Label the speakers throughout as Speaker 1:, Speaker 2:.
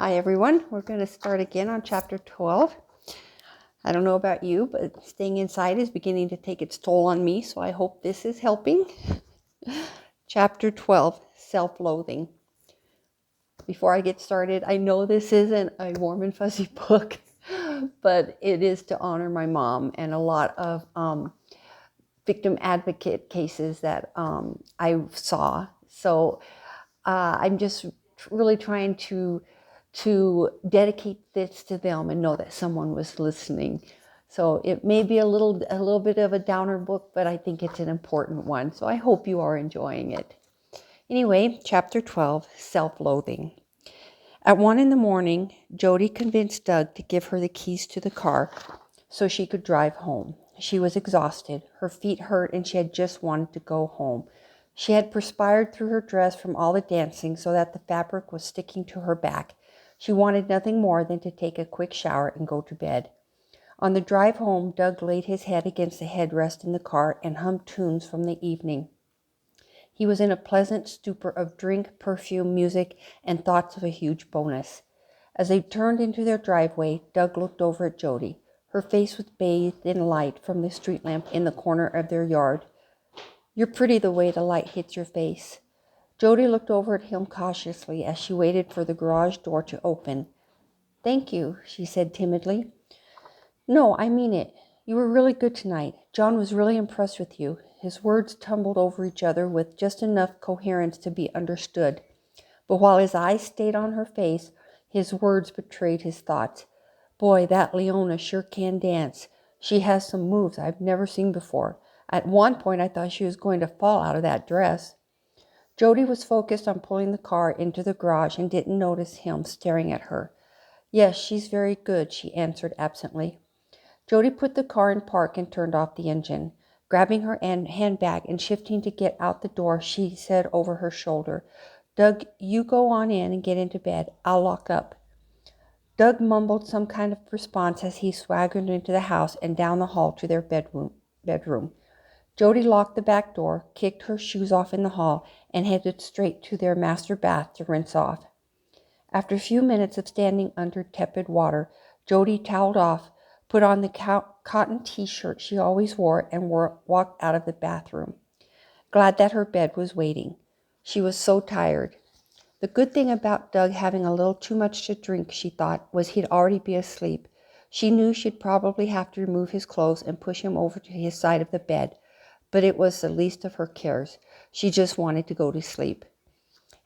Speaker 1: Hi everyone, we're going to start again on chapter 12. I don't know about you, but staying inside is beginning to take its toll on me, so I hope this is helping. Chapter 12, Self-Loathing. Before I get started, I know this isn't a warm and fuzzy book, but it is to honor my mom and a lot of victim advocate cases that I saw. So I'm just really trying to dedicate this to them and know that someone was listening. So it may be a little bit of a downer book, but I think it's an important one. So I hope you are enjoying it. Anyway, chapter 12, Self-Loathing. At 1 a.m, Jody convinced Doug to give her the keys to the car so she could drive home. She was exhausted. Her feet hurt and she had just wanted to go home. She had perspired through her dress from all the dancing so that the fabric was sticking to her back. She wanted nothing more than to take a quick shower and go to bed. On the drive home, Doug laid his head against the headrest in the car and hummed tunes from the evening. He was in a pleasant stupor of drink, perfume, music, and thoughts of a huge bonus. As they turned into their driveway, Doug looked over at Jody. Her face was bathed in light from the street lamp in the corner of their yard. "You're pretty the way the light hits your face." Jody looked over at him cautiously as she waited for the garage door to open. "Thank you," she said timidly. "No, I mean it. You were really good tonight. John was really impressed with you." His words tumbled over each other with just enough coherence to be understood. But while his eyes stayed on her face, his words betrayed his thoughts. "Boy, that Leona sure can dance. She has some moves I've never seen before. At one point I thought she was going to fall out of that dress." Jody was focused on pulling the car into the garage and didn't notice him staring at her. "Yes, she's very good," she answered absently. Jody put the car in park and turned off the engine. Grabbing her handbag and shifting to get out the door, she said over her shoulder, "Doug, you go on in and get into bed. I'll lock up." Doug mumbled some kind of response as he swaggered into the house and down the hall to their bedroom. Jody locked the back door, kicked her shoes off in the hall, and headed straight to their master bath to rinse off. After a few minutes of standing under tepid water, Jody toweled off, put on the cotton t-shirt she always wore, and walked out of the bathroom, glad that her bed was waiting. She was so tired. The good thing about Doug having a little too much to drink, she thought, was he'd already be asleep. She knew she'd probably have to remove his clothes and push him over to his side of the bed, but it was the least of her cares. She just wanted to go to sleep.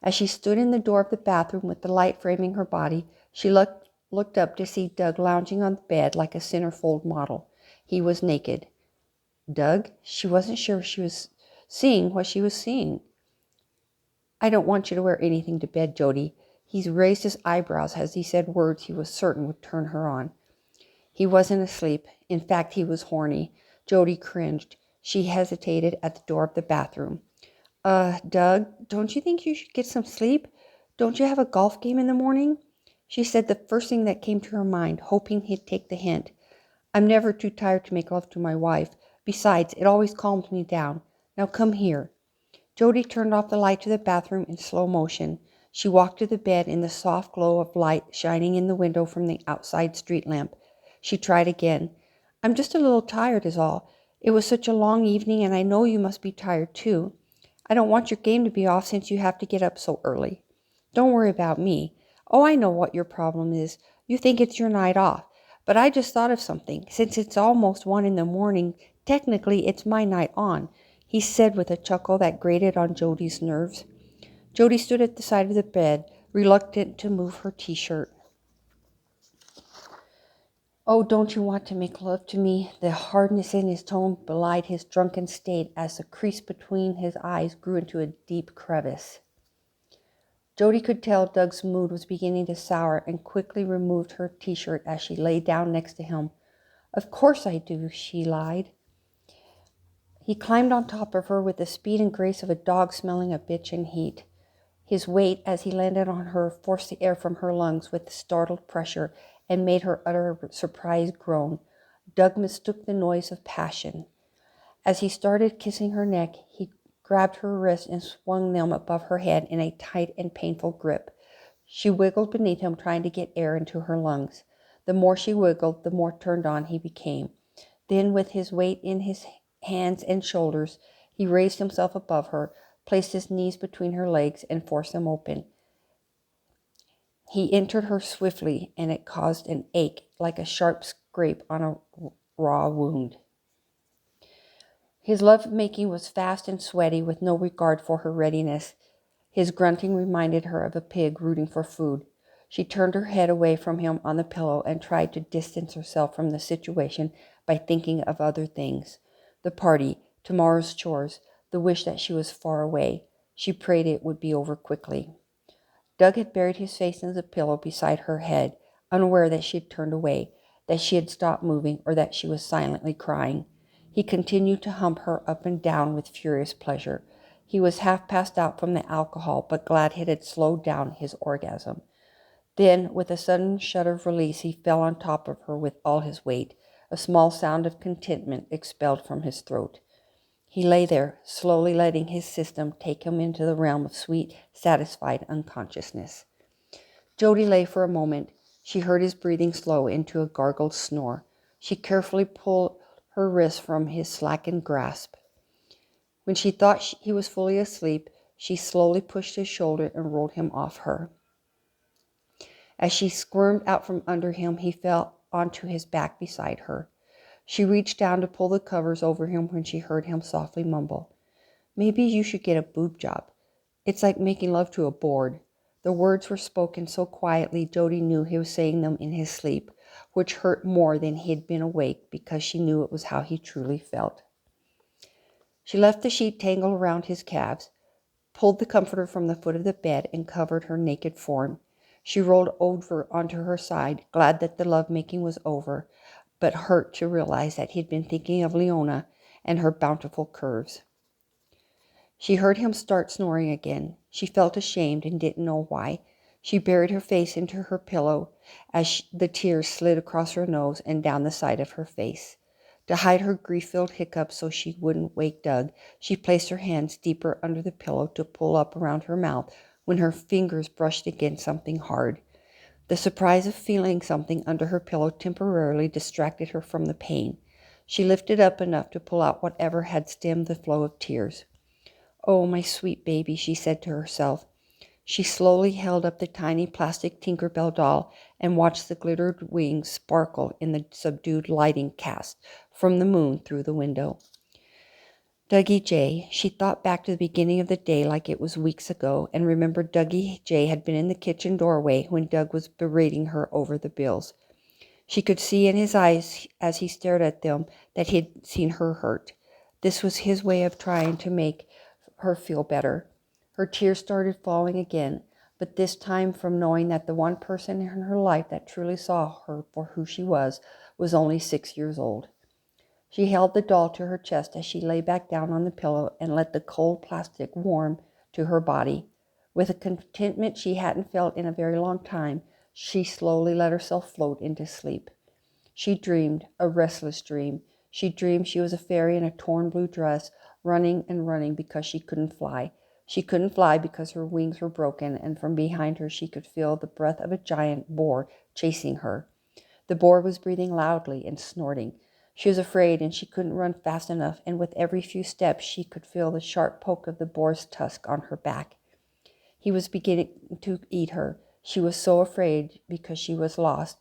Speaker 1: As she stood in the door of the bathroom with the light framing her body, she looked up to see Doug lounging on the bed like a centerfold model. He was naked. Doug? She wasn't sure she was seeing what she was seeing. "I don't want you to wear anything to bed, Jody." He raised his eyebrows as he said words he was certain would turn her on. He wasn't asleep. In fact, he was horny. Jody cringed. She hesitated at the door of the bathroom. Doug, don't you think you should get some sleep? Don't you have a golf game in the morning?" She said the first thing that came to her mind, hoping he'd take the hint. "I'm never too tired to make love to my wife. Besides, it always calms me down. Now come here." Jody turned off the light to the bathroom in slow motion. She walked to the bed in the soft glow of light shining in the window from the outside street lamp. She tried again. "I'm just a little tired is all. It was such a long evening, and I know you must be tired too. I don't want your game to be off since you have to get up so early. Don't worry about me. Oh, I know what your problem is. You think it's your night off. But I just thought of something. Since it's almost 1 a.m, technically it's my night on," he said with a chuckle that grated on Jody's nerves. Jody stood at the side of the bed, reluctant to move her t-shirt. "Oh, don't you want to make love to me?" The hardness in his tone belied his drunken state as the crease between his eyes grew into a deep crevice. Jody could tell Doug's mood was beginning to sour and quickly removed her t-shirt as she lay down next to him. "Of course I do," she lied. He climbed on top of her with the speed and grace of a dog smelling a bitch in heat. His weight, as he landed on her, forced the air from her lungs with startled pressure and made her utter a surprised groan. Doug mistook the noise of passion. As he started kissing her neck, he grabbed her wrists and swung them above her head in a tight and painful grip. She wiggled beneath him, trying to get air into her lungs. The more she wiggled, the more turned on he became. Then, with his weight in his hands and shoulders, he raised himself above her, placed his knees between her legs, and forced them open. He entered her swiftly, and it caused an ache like a sharp scrape on a raw wound. His love-making was fast and sweaty, with no regard for her readiness. His grunting reminded her of a pig rooting for food. She turned her head away from him on the pillow and tried to distance herself from the situation by thinking of other things. The party, tomorrow's chores, the wish that she was far away. She prayed it would be over quickly. Doug had buried his face in the pillow beside her head, unaware that she had turned away, that she had stopped moving, or that she was silently crying. He continued to hump her up and down with furious pleasure. He was half passed out from the alcohol, but glad it had slowed down his orgasm. Then, with a sudden shudder of release, he fell on top of her with all his weight, a small sound of contentment expelled from his throat. He lay there, slowly letting his system take him into the realm of sweet, satisfied unconsciousness. Jody lay for a moment. She heard his breathing slow into a gargled snore. She carefully pulled her wrist from his slackened grasp. When she thought he was fully asleep, she slowly pushed his shoulder and rolled him off her. As she squirmed out from under him, he fell onto his back beside her. She reached down to pull the covers over him when she heard him softly mumble, "Maybe you should get a boob job. It's like making love to a board." The words were spoken so quietly Jody knew he was saying them in his sleep, which hurt more than he had been awake, because she knew it was how he truly felt. She left the sheet tangled around his calves, pulled the comforter from the foot of the bed, and covered her naked form. She rolled over onto her side, glad that the love-making was over, but hurt to realize that he'd been thinking of Leona and her bountiful curves. She heard him start snoring again. She felt ashamed and didn't know why. She buried her face into her pillow as the tears slid across her nose and down the side of her face. To hide her grief-filled hiccups so she wouldn't wake Doug, she placed her hands deeper under the pillow to pull up around her mouth when her fingers brushed against something hard. The surprise of feeling something under her pillow temporarily distracted her from the pain. She lifted up enough to pull out whatever had stemmed the flow of tears. "Oh, my sweet baby," she said to herself. She slowly held up the tiny plastic Tinkerbell doll and watched the glittered wings sparkle in the subdued lighting cast from the moon through the window. Dougie J. She thought back to the beginning of the day like it was weeks ago, and remembered Dougie J. had been in the kitchen doorway when Doug was berating her over the bills. She could see in his eyes as he stared at them that he had seen her hurt. This was his way of trying to make her feel better. Her tears started falling again, but this time from knowing that the one person in her life that truly saw her for who she was only 6 years old. She held the doll to her chest as she lay back down on the pillow and let the cold plastic warm to her body. With a contentment she hadn't felt in a very long time, she slowly let herself float into sleep. She dreamed, a restless dream. She dreamed she was a fairy in a torn blue dress, running and running because she couldn't fly. She couldn't fly because her wings were broken, and from behind her she could feel the breath of a giant boar chasing her. The boar was breathing loudly and snorting. She was afraid, and she couldn't run fast enough, and with every few steps she could feel the sharp poke of the boar's tusk on her back. He was beginning to eat her. She was so afraid because she was lost.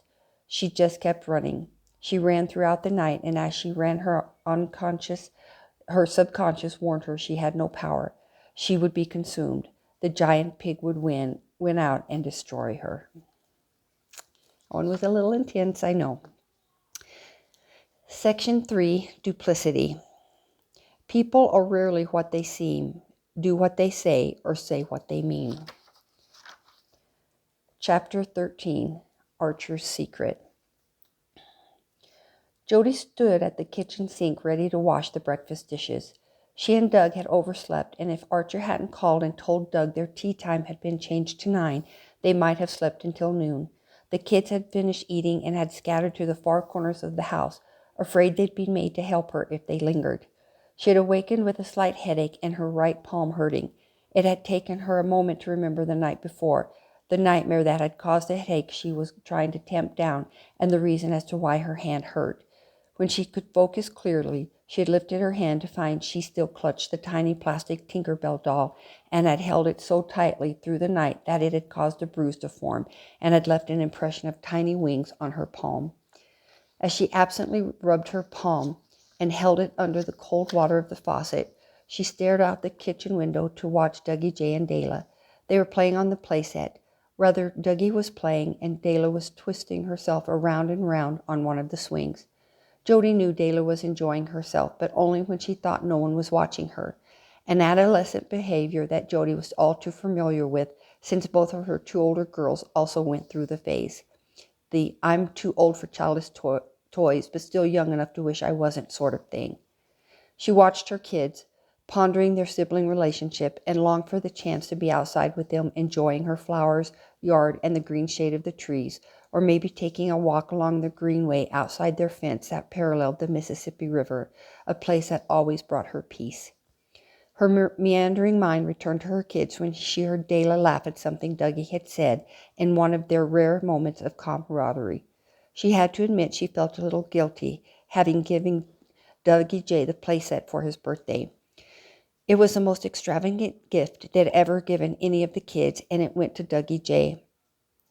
Speaker 1: She just kept running. She ran throughout the night, and as she ran, her subconscious warned her she had no power. She would be consumed. The giant pig would win out and destroy her. One was a little intense, I know. Section 3, Duplicity. People are rarely what they seem, do what they say, or say what they mean. Chapter 13, Archer's Secret. Jody stood at the kitchen sink ready to wash the breakfast dishes. She and Doug had overslept, and if Archer hadn't called and told Doug their tea time had been changed to 9, they might have slept until noon. The kids had finished eating and had scattered to the far corners of the house, afraid they'd be made to help her if they lingered. She had awakened with a slight headache and her right palm hurting. It had taken her a moment to remember the night before. the nightmare that had caused the headache she was trying to tamp down, and the reason as to why her hand hurt. When she could focus clearly, she had lifted her hand to find she still clutched the tiny plastic Tinkerbell doll and had held it so tightly through the night that it had caused a bruise to form and had left an impression of tiny wings on her palm. As she absently rubbed her palm and held it under the cold water of the faucet, she stared out the kitchen window to watch Dougie J and Dayla. They were playing on the playset. Rather, Dougie was playing and Dayla was twisting herself around and round on one of the swings. Jody knew Dayla was enjoying herself, but only when she thought no one was watching her, an adolescent behavior that Jody was all too familiar with, since both of her two older girls also went through the phase. The "I'm too old for childish toys, but still young enough to wish I wasn't" sort of thing. She watched her kids, pondering their sibling relationship, and longed for the chance to be outside with them, enjoying her flowers, yard, and the green shade of the trees, or maybe taking a walk along the greenway outside their fence that paralleled the Mississippi River, a place that always brought her peace. Her meandering mind returned to her kids when she heard Dayla laugh at something Dougie had said in one of their rare moments of camaraderie. She had to admit she felt a little guilty, having given Dougie J the playset for his birthday. It was the most extravagant gift they'd ever given any of the kids, and it went to Dougie J.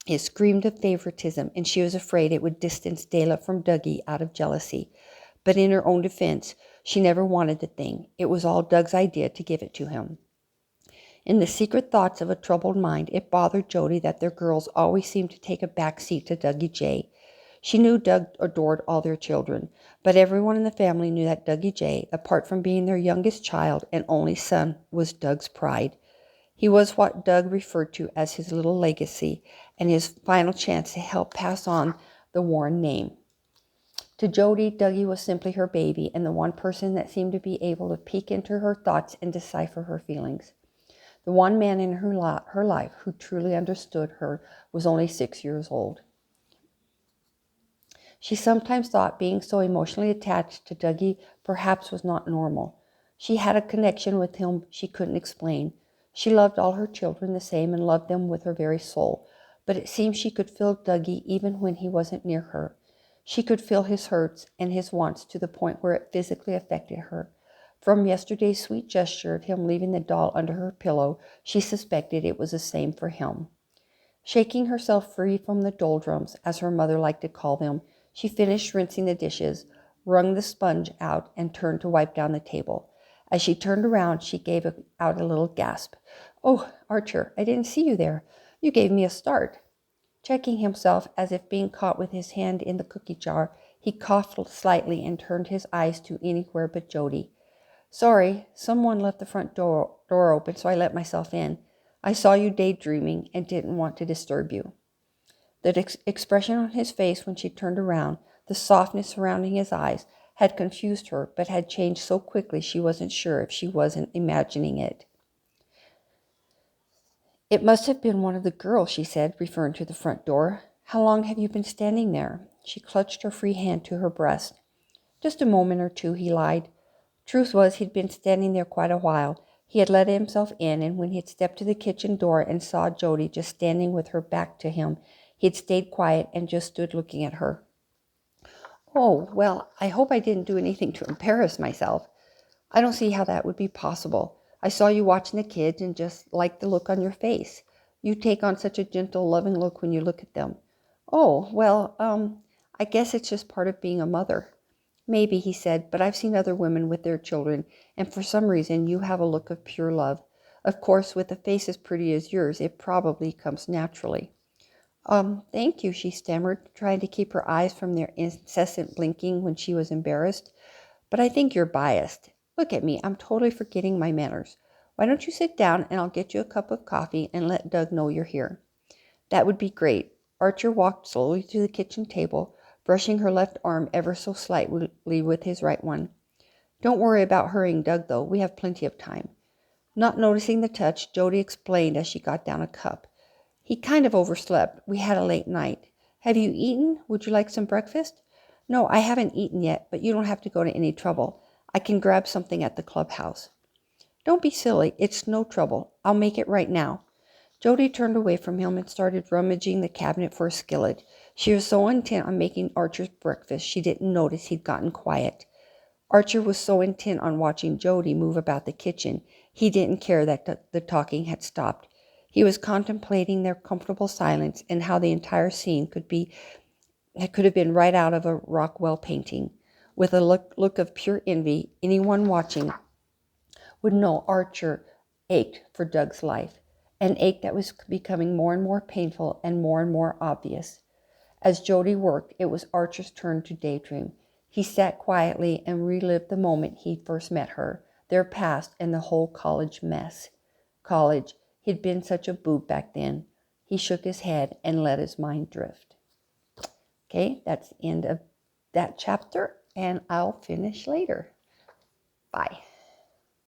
Speaker 1: It screamed of favoritism, and she was afraid it would distance Dayla from Dougie out of jealousy. But in her own defense, she never wanted the thing. It was all Doug's idea to give it to him. In the secret thoughts of a troubled mind, it bothered Jody that their girls always seemed to take a back seat to Dougie J. She knew Doug adored all their children, but everyone in the family knew that Dougie J, apart from being their youngest child and only son, was Doug's pride. He was what Doug referred to as his little legacy and his final chance to help pass on the Warren name. To Jody, Dougie was simply her baby and the one person that seemed to be able to peek into her thoughts and decipher her feelings. The one man in her life who truly understood her was only 6 years old. She sometimes thought being so emotionally attached to Dougie perhaps was not normal. She had a connection with him she couldn't explain. She loved all her children the same and loved them with her very soul, but it seemed she could feel Dougie even when he wasn't near her. She could feel his hurts and his wants to the point where it physically affected her. From yesterday's sweet gesture of him leaving the doll under her pillow, she suspected it was the same for him. Shaking herself free from the doldrums, as her mother liked to call them, she finished rinsing the dishes, wrung the sponge out, and turned to wipe down the table. As she turned around, she gave out a little gasp. "Oh, Archer, I didn't see you there. You gave me a start." Checking himself as if being caught with his hand in the cookie jar, he coughed slightly and turned his eyes to anywhere but Jody. "Sorry, someone left the front door open, so I let myself in. I saw you daydreaming and didn't want to disturb you." The expression on his face when she turned around, the softness surrounding his eyes, had confused her, but had changed so quickly she wasn't sure if she wasn't imagining it. "It must have been one of the girls," she said, referring to the front door. "How long have you been standing there?" She clutched her free hand to her breast. "Just a moment or two," he lied. Truth was, he'd been standing there quite a while. He had let himself in, and when he had stepped to the kitchen door and saw Jody just standing with her back to him, he had stayed quiet and just stood looking at her. "Oh, well, I hope I didn't do anything to embarrass myself." "I don't see how that would be possible. I saw you watching the kids and just liked the look on your face. You take on such a gentle, loving look when you look at them." "Oh, well, I guess it's just part of being a mother." "Maybe," he said, "but I've seen other women with their children, and for some reason you have a look of pure love. Of course, with a face as pretty as yours, it probably comes naturally." Thank you," she stammered, trying to keep her eyes from their incessant blinking when she was embarrassed. "But I think you're biased. Look at me, I'm totally forgetting my manners. Why don't you sit down and I'll get you a cup of coffee and let Doug know you're here." "That would be great." Archer walked slowly to the kitchen table, brushing her left arm ever so slightly with his right one. "Don't worry about hurrying Doug, though. We have plenty of time." Not noticing the touch, Jody explained as she got down a cup. "He kind of overslept. We had a late night. Have you eaten? Would you like some breakfast?" "No, I haven't eaten yet, but you don't have to go to any trouble. I can grab something at the clubhouse." "Don't be silly. It's no trouble. I'll make it right now." Jody turned away from him and started rummaging the cabinet for a skillet. She was so intent on making Archer's breakfast she didn't notice he'd gotten quiet. Archer was so intent on watching Jody move about the kitchen, he didn't care that the talking had stopped. He was contemplating their comfortable silence and how the entire scene could have been right out of a Rockwell painting. With a look of pure envy, anyone watching would know Archer ached for Doug's life, an ache that was becoming more and more painful and more obvious. As Jody worked, it was Archer's turn to daydream. He sat quietly and relived the moment he first met her, their past, and the whole college mess. College. He'd been such a boob back then. He shook his head and let his mind drift. Okay, that's the end of that chapter, and I'll finish later. Bye.